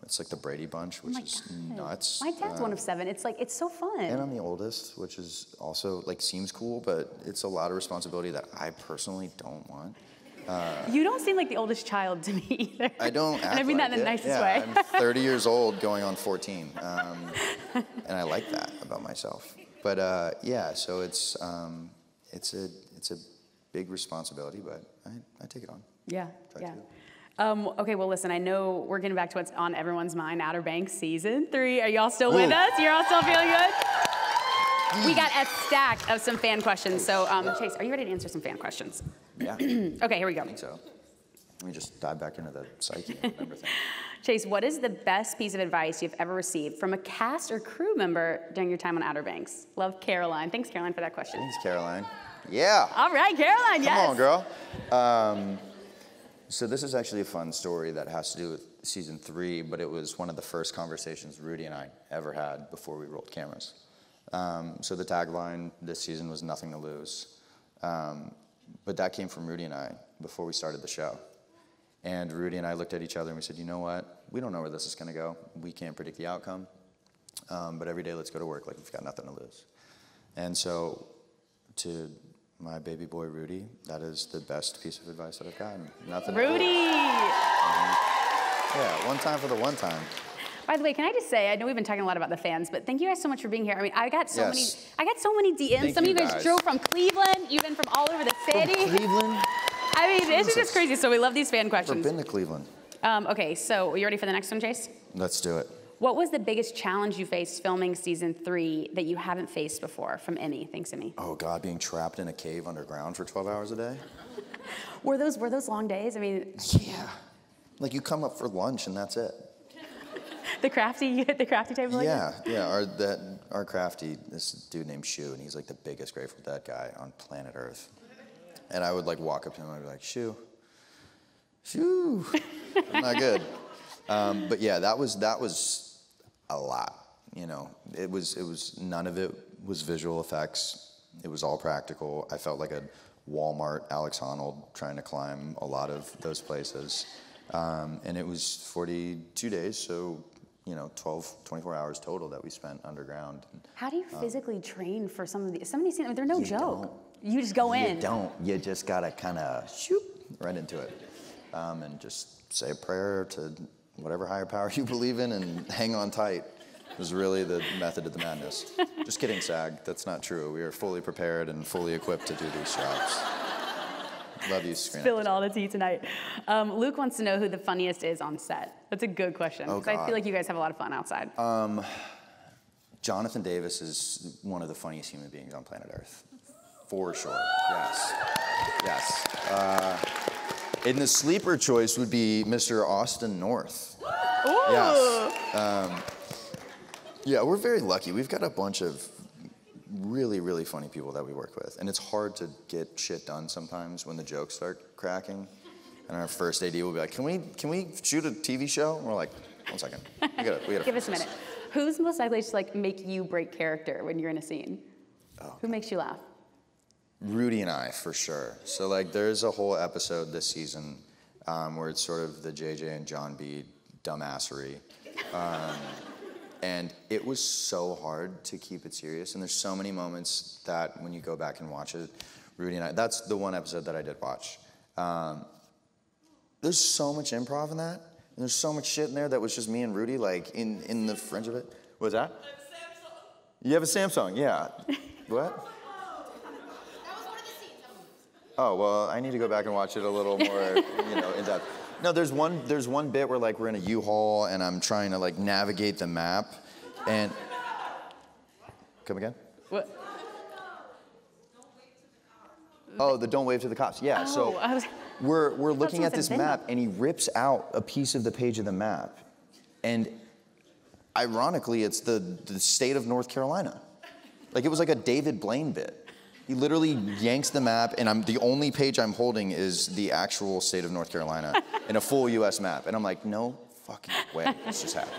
It's like the Brady Bunch, which is nuts. My dad's one of 7. It's like, it's so fun. And I'm the oldest, which is also like seems cool, but it's a lot of responsibility that I personally don't want. You don't seem like the oldest child to me either. I don't act and I mean like that in the nicest way. I'm 30 years old going on 14. And I like that about myself. But so it's a big responsibility, but I take it on. Yeah, okay, well, listen, I know we're getting back to what's on everyone's mind, Outer Banks Season 3. Are y'all still with us? You're all still feeling good? We got a stack of some fan questions. So, Chase, are you ready to answer some fan questions? Yeah. Okay, here we go. I think so. Let me just dive back into the psyche and remember things. Chase, what is the best piece of advice you've ever received from a cast or crew member during your time on Outer Banks? Love, Caroline. Thanks, Caroline, for that question. Thanks, Caroline. Yeah. All right, Caroline, yes. Come on, girl. So this is actually a fun story that has to do with season 3, but it was one of the first conversations Rudy and I ever had before we rolled cameras. So the tagline this season was nothing to lose. But that came from Rudy and I before we started the show. And Rudy and I looked at each other and we said, you know what? We don't know where this is going to go. We can't predict the outcome. But every day, let's go to work like we've got nothing to lose. And so to my baby boy, Rudy, that is the best piece of advice that I've gotten. Nothing Rudy! To lose. Yeah, one time for the one time. By the way, can I just say, I know we've been talking a lot about the fans, but thank you guys so much for being here. I mean, I got so many DMs. Thank Some of you guys guys drove from Cleveland, even from all over the city. From Cleveland? I mean, this is just crazy. So we love these fan questions. I've been to Cleveland. Okay, so are you ready for the next one, Chase? Let's do it. What was the biggest challenge you faced filming season 3 that you haven't faced before from any? Thanks, Emmy. Oh God, being trapped in a cave underground for 12 hours a day? Were those long days? I mean. Yeah. Like you come up for lunch and that's it. You hit the crafty table? Yeah, or our crafty, this dude named Shu, and he's like the biggest Grateful Dead guy on planet Earth. And I would like walk up to him and I'd be like, Shu, I'm not good. But yeah, that was a lot. You know, it was none of it was visual effects. It was all practical. I felt like a Walmart Alex Honnold trying to climb a lot of those places. And it was 42 days, so, you know, 24 hours total that we spent underground. How do you physically train for some of these scenes? I mean, they're no joke. You just go in. You just gotta kind of shoot right into it. And just say a prayer to whatever higher power you believe in and hang on tight. It was really the method of the madness. Just kidding, SAG. That's not true. We are fully prepared and fully equipped to do these jobs. Love you, Screen. Spilling all the tea tonight. Luke wants to know who the funniest is on set. That's a good question, because I feel like you guys have a lot of fun outside. Jonathan Davis is one of the funniest human beings on planet Earth. For sure, yes. Yes. And the sleeper choice would be Mr. Austin North. Ooh. Yes. Yeah, we're very lucky. We've got a bunch of really, really funny people that we work with. And it's hard to get shit done sometimes when the jokes start cracking. And our first AD will be like, can we shoot a TV show? And we're like, 1 second. We gotta Give us a minute. Who's most likely to like make you break character when you're in a scene? Oh, who makes you laugh? Rudy and I, for sure. So like there's a whole episode this season where it's sort of the JJ and John B dumbassery. And it was so hard to keep it serious. And there's so many moments that when you go back and watch it, Rudy and I, that's the one episode that I did watch. There's so much improv in that. And there's so much shit in there that was just me and Rudy, like in the fringe of it. What was that? I have a Samsung. You have a Samsung, yeah. What? Oh, well, I need to go back and watch it a little more, in depth. No, there's one bit where like we're in a U-Haul and I'm trying to like navigate the map, and come again? What? Oh, the don't wave to the cops. Yeah. So we're looking at this map, and he rips out a piece of the page of the map, and ironically, it's the state of North Carolina. Like it was like a David Blaine bit. He literally yanks the map, and the only page I'm holding is the actual state of North Carolina in a full U.S. map. And I'm like, no fucking way this just happened.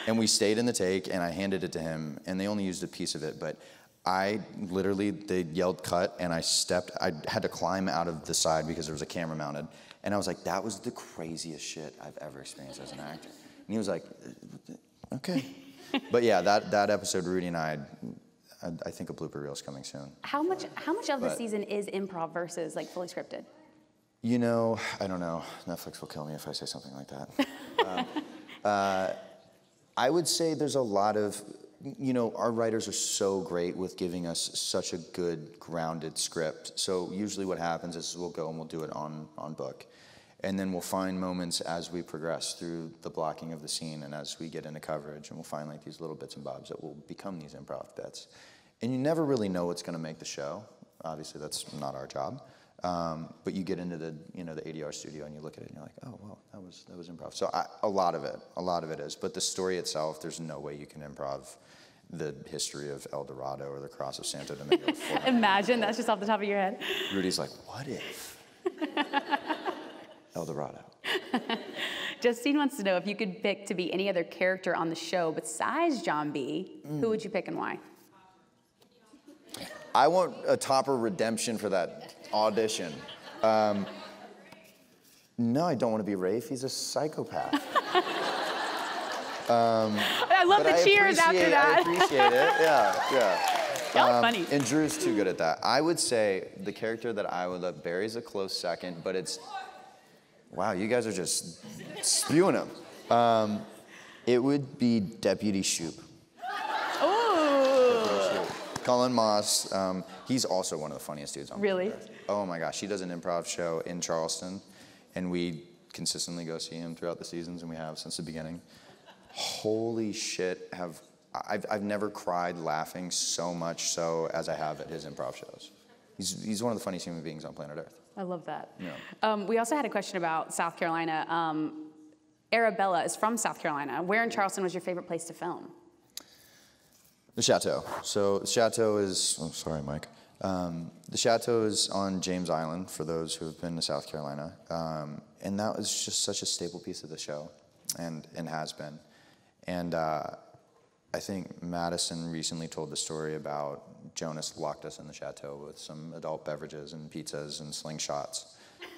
And we stayed in the take, and I handed it to him, and they only used a piece of it. But they yelled cut, and I had to climb out of the side because there was a camera mounted. And I was like, that was the craziest shit I've ever experienced as an actor. And he was like, okay. But yeah, that episode, Rudy and I think a blooper reel is coming soon. How much of the season is improv versus like fully scripted? I don't know. Netflix will kill me if I say something like that. I would say there's a lot of, our writers are so great with giving us such a good grounded script. So usually what happens is we'll go and we'll do it on book. And then we'll find moments as we progress through the blocking of the scene and as we get into coverage, and we'll find like these little bits and bobs that will become these improv bits. And you never really know what's going to make the show. Obviously, that's not our job. But you get into the ADR studio and you look at it and you're like, oh, well, that was improv. So a lot of it is. But the story itself, there's no way you can improv the history of El Dorado or the Cross of Santo Domingo. Imagine, that's just off the top of your head. Rudy's like, what if? El Dorado. Justine wants to know if you could pick to be any other character on the show besides John B, who would you pick and why? I want a Topper redemption for that audition. No, I don't want to be Rafe. He's a psychopath. I love the cheers after that. I appreciate it. Yeah. Y'all funny. And Drew's too good at that. I would say the character that I would love, Barry's a close second, but it's... Wow, you guys are just spewing them. It would be Deputy Shoop. Oh. Colin Moss. He's also one of the funniest dudes on Really? Earth. Oh my gosh, he does an improv show in Charleston, and we consistently go see him throughout the seasons, and we have since the beginning. Holy shit, I've never cried laughing so much so as I have at his improv shows. He's one of the funniest human beings on planet Earth. I love that. Yeah. We also had a question about South Carolina. Arabella is from South Carolina. Where in Charleston was your favorite place to film? The Chateau. So the Chateau is, oh, sorry, Mike. The Chateau is on James Island, for those who have been to South Carolina. And that was just such a staple piece of the show, and has been. And I think Madison recently told the story about Jonas locked us in the Chateau with some adult beverages and pizzas and slingshots.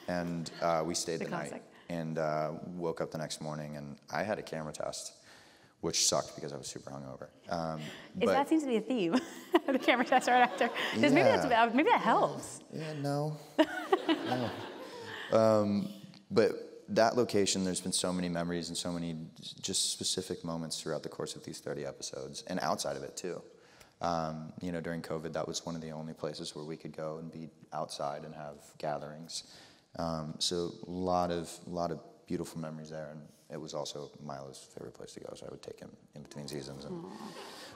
And we stayed the night and woke up the next morning, and I had a camera test, which sucked because I was super hungover. That seems to be a theme, the camera test right after. Because maybe that helps. Yeah, no. No. But that location, there's been so many memories and so many just specific moments throughout the course of these 30 episodes, and outside of it too. During COVID, that was one of the only places where we could go and be outside and have gatherings. So a lot of beautiful memories there, and it was also Milo's favorite place to go, so I would take him in between seasons and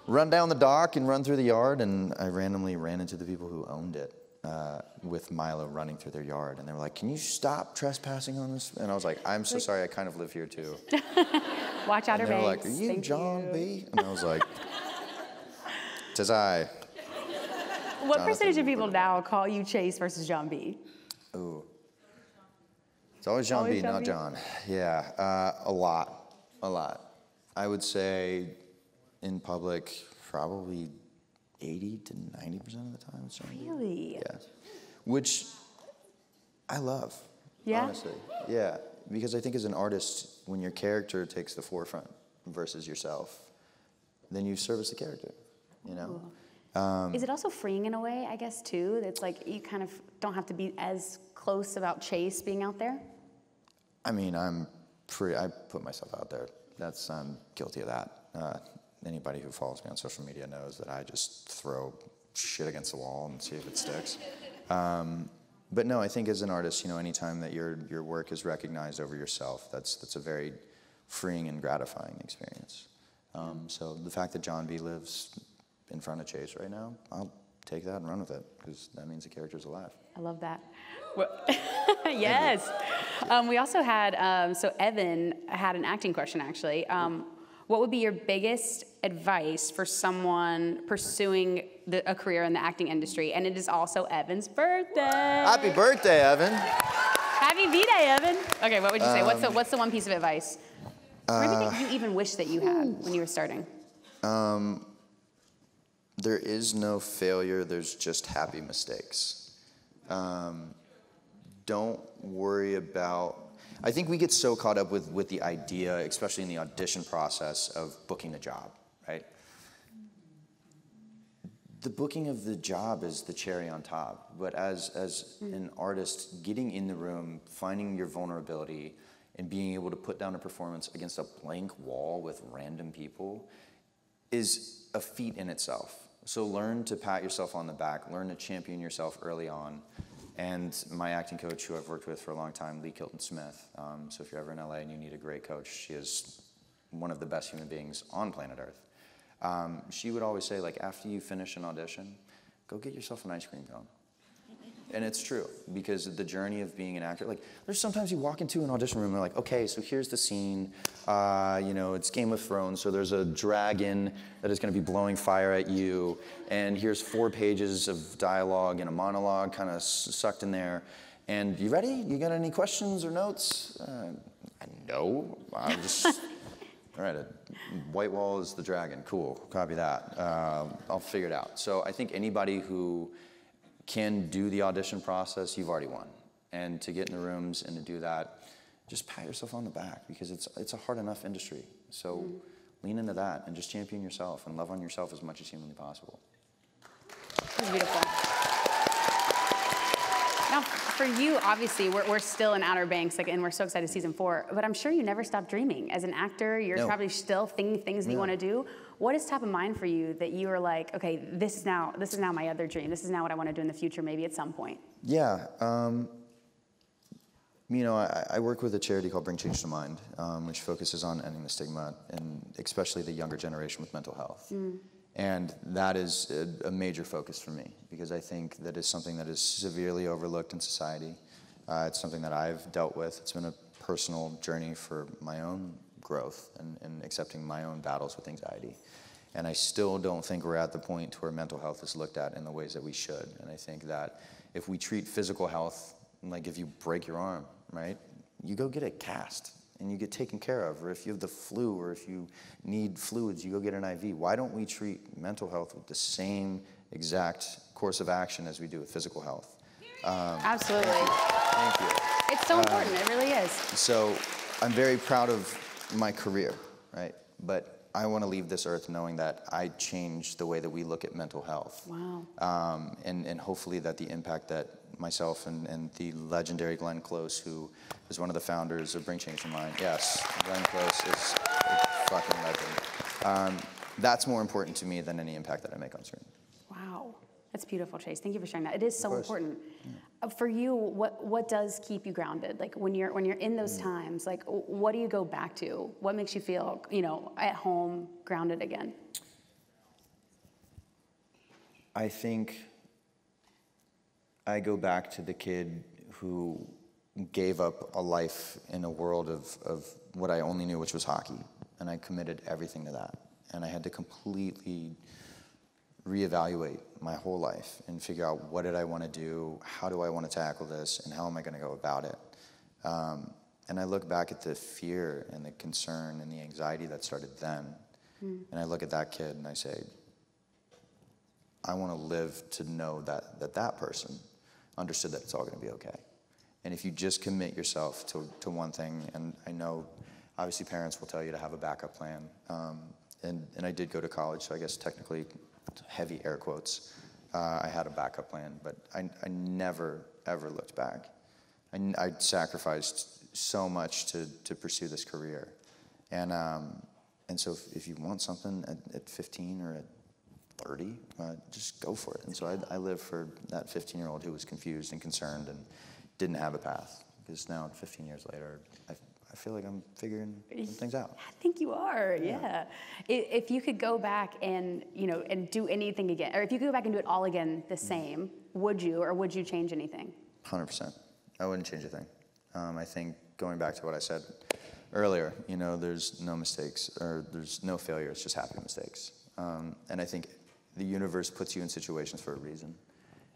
run down the dock and run through the yard, and I randomly ran into the people who owned it with Milo running through their yard, and they were like, "Can you stop trespassing on this?" And I was like, "I'm so sorry, I kind of live here too." Watch Outer Banks. They were like, "Are you John B?" And I was like, "'Tis I." What percentage of people now call you Chase versus John B? Ooh. It's always John B, not John. Yeah, a lot. I would say in public, probably 80 to 90% of the time it's John B. Really? Yes. Which I love, honestly. Yeah, because I think as an artist, when your character takes the forefront versus yourself, then you service the character, you know? Is it also freeing in a way, I guess, too? It's like you kind of don't have to be as close about Chase being out there? I mean, I put myself out there. I'm guilty of that. Anybody who follows me on social media knows that I just throw shit against the wall and see if it sticks. But no, I think as an artist, anytime that your work is recognized over yourself, that's a very freeing and gratifying experience. So the fact that John B lives in front of Chase right now, I'll take that and run with it, because that means the character's alive. I love that. Yes. We also had, so Evan had an acting question, actually. What would be your biggest advice for someone pursuing a career in the acting industry? And it is also Evan's birthday. Happy birthday, Evan. Happy B-Day, Evan. Okay, what would you say? What's the one piece of advice? Maybe that you even wish that you had when you were starting? There is no failure, there's just happy mistakes. Don't worry about, I think we get so caught up with the idea, especially in the audition process, of booking a job, right? The booking of the job is the cherry on top, but as an artist, getting in the room, finding your vulnerability, and being able to put down a performance against a blank wall with random people is a feat in itself. So learn to pat yourself on the back, learn to champion yourself early on. And my acting coach, who I've worked with for a long time, Lee Kilton-Smith, so if you're ever in LA and you need a great coach, she is one of the best human beings on planet Earth. She would always say, like, after you finish an audition, go get yourself an ice cream cone. And it's true, because the journey of being an actor, like, there's sometimes you walk into an audition room and they're like, okay, so here's the scene, it's Game of Thrones, so there's a dragon that is gonna be blowing fire at you, and here's 4 pages of dialogue and a monologue kind of sucked in there, and you ready? You got any questions or notes? No, I'm just, all right, a white wall is the dragon, cool, copy that. I'll figure it out. So I think anybody who can do the audition process, you've already won. And to get in the rooms and to do that, just pat yourself on the back, because it's a hard enough industry. So lean into that and just champion yourself and love on yourself as much as humanly possible. That's beautiful. Now, for you, obviously, we're still in Outer Banks, and we're so excited season 4, but I'm sure you never stop dreaming. As an actor, you're probably still thinking things that you want to do. What is top of mind for you that you are like, okay, this is now my other dream. This is now what I want to do in the future, maybe at some point? Yeah. I work with a charity called Bring Change to Mind, which focuses on ending the stigma, and especially the younger generation with mental health. And that is a major focus for me, because I think that is something that is severely overlooked in society. It's something that I've dealt with. It's been a personal journey for my own growth and accepting my own battles with anxiety. And I still don't think we're at the point where mental health is looked at in the ways that we should. And I think that if we treat physical health, like if you break your arm, right, you go get a cast and you get taken care of. Or if you have the flu or if you need fluids, you go get an IV. Why don't we treat mental health with the same exact course of action as we do with physical health? Absolutely. Thank you. It's so important. It really is. So I'm very proud of my career, right? But I want to leave this earth knowing that I changed the way that we look at mental health. Wow. And hopefully that the impact that myself and the legendary Glenn Close, who is one of the founders of Bring Change to Mind. Yes, Glenn Close is a fucking legend. That's more important to me than any impact that I make on screen. Wow. That's beautiful, Chase. Thank you for sharing that. It is so important. Yeah. For you, what does keep you grounded? Like when you're in those times, like what do you go back to? What makes you feel, at home, grounded again? I think I go back to the kid who gave up a life in a world of what I only knew, which was hockey. And I committed everything to that. And I had to completely reevaluate my whole life and figure out what did I want to do, how do I want to tackle this, and how am I going to go about it. And I look back at the fear and the concern and the anxiety that started then, and I look at that kid and I say, I want to live to know that person understood that it's all going to be okay. And if you just commit yourself to one thing, and I know obviously parents will tell you to have a backup plan, and I did go to college, so I guess technically, heavy air quotes, I had a backup plan, but I never, ever looked back. I sacrificed so much to pursue this career. And so if you want something at 15 or at 30, just go for it. And so I live for that 15-year-old who was confused and concerned and didn't have a path. Because now, 15 years later, I feel like I'm figuring things out. I think you are, yeah. If you could go back and do anything again, or if you could go back and do it all again the same, would you, or would you change anything? 100%. I wouldn't change a thing. I think going back to what I said earlier, there's no mistakes, or there's no failure, it's just happy mistakes. And I think the universe puts you in situations for a reason,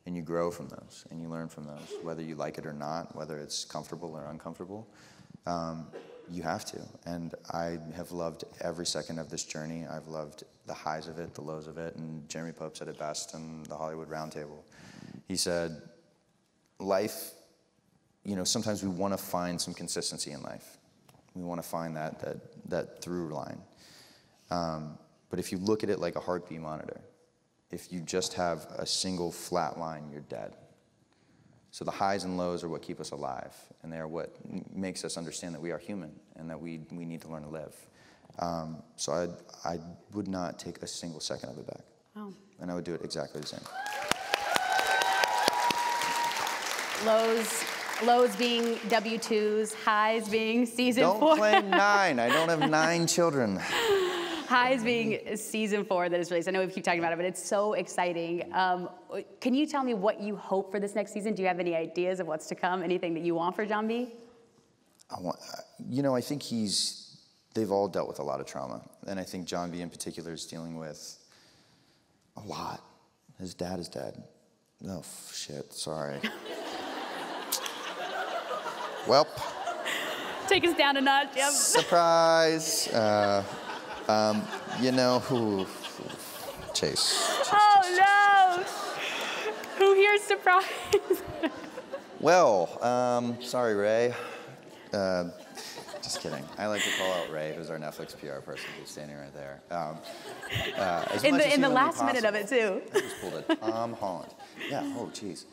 and you grow from those, and you learn from those, whether you like it or not, whether it's comfortable or uncomfortable. You have to, and I have loved every second of this journey. I've loved the highs of it, the lows of it, and Jeremy Pope said it best in the Hollywood Roundtable. He said, life, sometimes we want to find some consistency in life. We want to find that through line. But if you look at it like a heartbeat monitor, if you just have a single flat line, you're dead. So the highs and lows are what keep us alive, and they are what makes us understand that we are human and that we need to learn to live. So I would not take a single second of it back. Oh. And I would do it exactly the same. Lows being W-2s, highs being season 4. Don't claim 9. I don't have 9 children. Highs being season 4 that is released. I know we keep talking about it, but it's so exciting. Can you tell me what you hope for this next season? Do you have any ideas of what's to come? Anything that you want for John B? I think they've all dealt with a lot of trauma. And I think John B in particular is dealing with a lot. His dad is dead. Oh, shit, sorry. Welp. Take us down a notch, yep. Surprise. Chase. Oh, no. Who here's surprised? Well, sorry, Ray. Just kidding. I like to call out Ray, who's our Netflix PR person, who's standing right there. In the last minute of it, too. I just pulled a Tom Holland. Yeah, oh, jeez.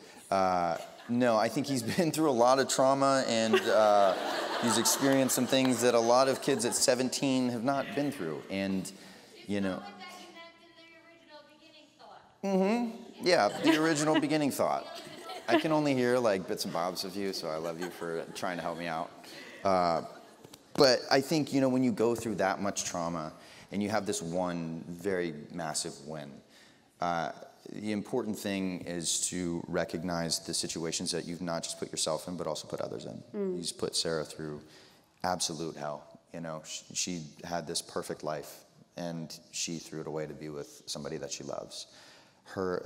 No, I think he's been through a lot of trauma, and he's experienced some things that a lot of kids at 17 have not been through. And, yeah, the original beginning thought. I can only hear bits and bobs of you, so I love you for trying to help me out. But I think, when you go through that much trauma and you have this one very massive win, the important thing is to recognize the situations that you've not just put yourself in, but also put others in. He's put Sarah through absolute hell. She had this perfect life, and she threw it away to be with somebody that she loves.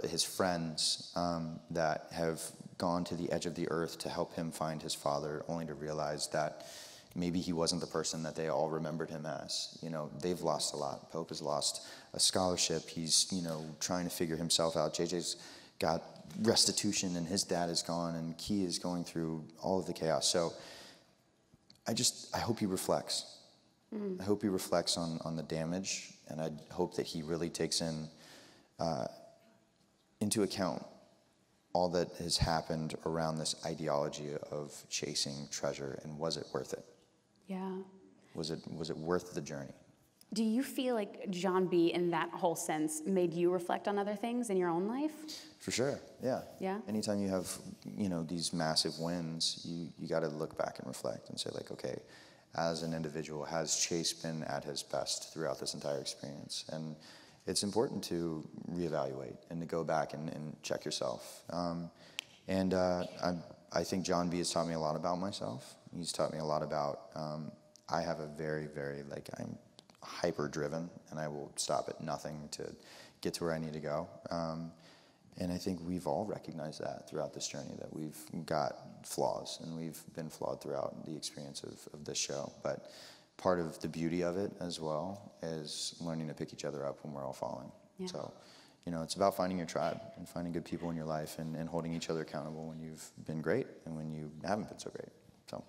His friends that have gone to the edge of the earth to help him find his father, only to realize that maybe he wasn't the person that they all remembered him as. You know, they've lost a lot. Pope has lost a scholarship. He's, you know, trying to figure himself out. JJ's got restitution, and his dad is gone, and Key is going through all of the chaos. So I hope he reflects. I hope he reflects on the damage, and I hope that he really takes into account all that has happened around this ideology of chasing treasure, and was it worth it? Yeah. Was it worth the journey? Do you feel like John B, in that whole sense, made you reflect on other things in your own life? For sure, yeah. Yeah? Anytime you have, you know, these massive wins, you got to look back and reflect and say, like, okay, as an individual, has Chase been at his best throughout this entire experience? And it's important to reevaluate and to go back and check yourself. I think John B has taught me a lot about myself. He's taught me a lot about, I have a very, very, like, I'm hyper-driven, and I will stop at nothing to get to where I need to go. And I think we've all recognized that throughout this journey, that we've got flaws, and we've been flawed throughout the experience of this show. But part of the beauty of it as well is learning to pick each other up when we're all falling. Yeah. So, you know, it's about finding your tribe and finding good people in your life, and holding each other accountable when you've been great and when you haven't been so great. So.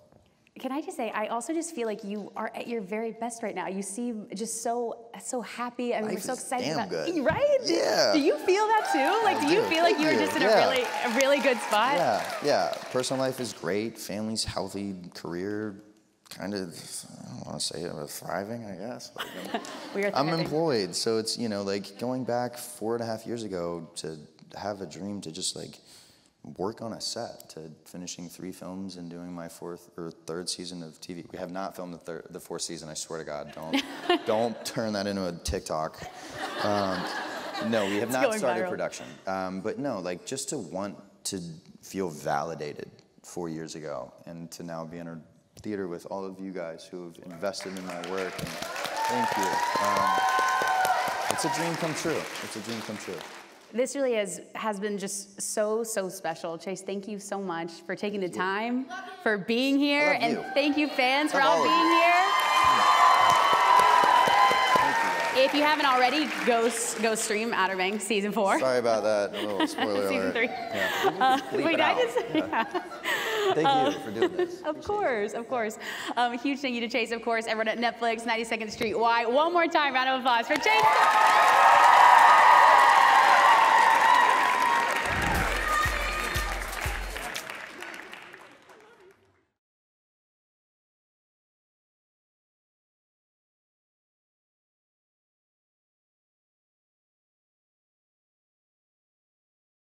Can I just say, I also just feel like you are at your very best right now. You seem just so happy. I mean, we're so excited about it. Right? Yeah. Do you feel that too? Like, do you feel like you're just in a really good spot? Yeah. Personal life is great. Family's healthy. Career, kind of, I don't want to say it, thriving, I guess. Like, I'm employed, so it's, you know, like going back 4.5 years ago to have a dream to just like work on a set, to finishing 3 films and doing my 4th or 3rd season of TV. We have not filmed the 4th season, I swear to God. Don't turn that into a TikTok. No, we have not started production. But no, like, just to want to feel validated 4 years ago, and to now be in a theater with all of you guys who have invested in my work, and thank you. It's a dream come true. It's a dream come true. This really has been just so special. Chase, thank you so much for taking the time, for being here, and thank you, fans, for all being here. If you haven't already, go stream Outer Banks Season 4. Sorry about that. A little spoiler Season 3. Yeah. Wait, I just... Yeah. Thank you for doing this. Of course. Huge thank you to Chase, of course. Everyone at Netflix, 92nd Street Y. One more time, round of applause for Chase.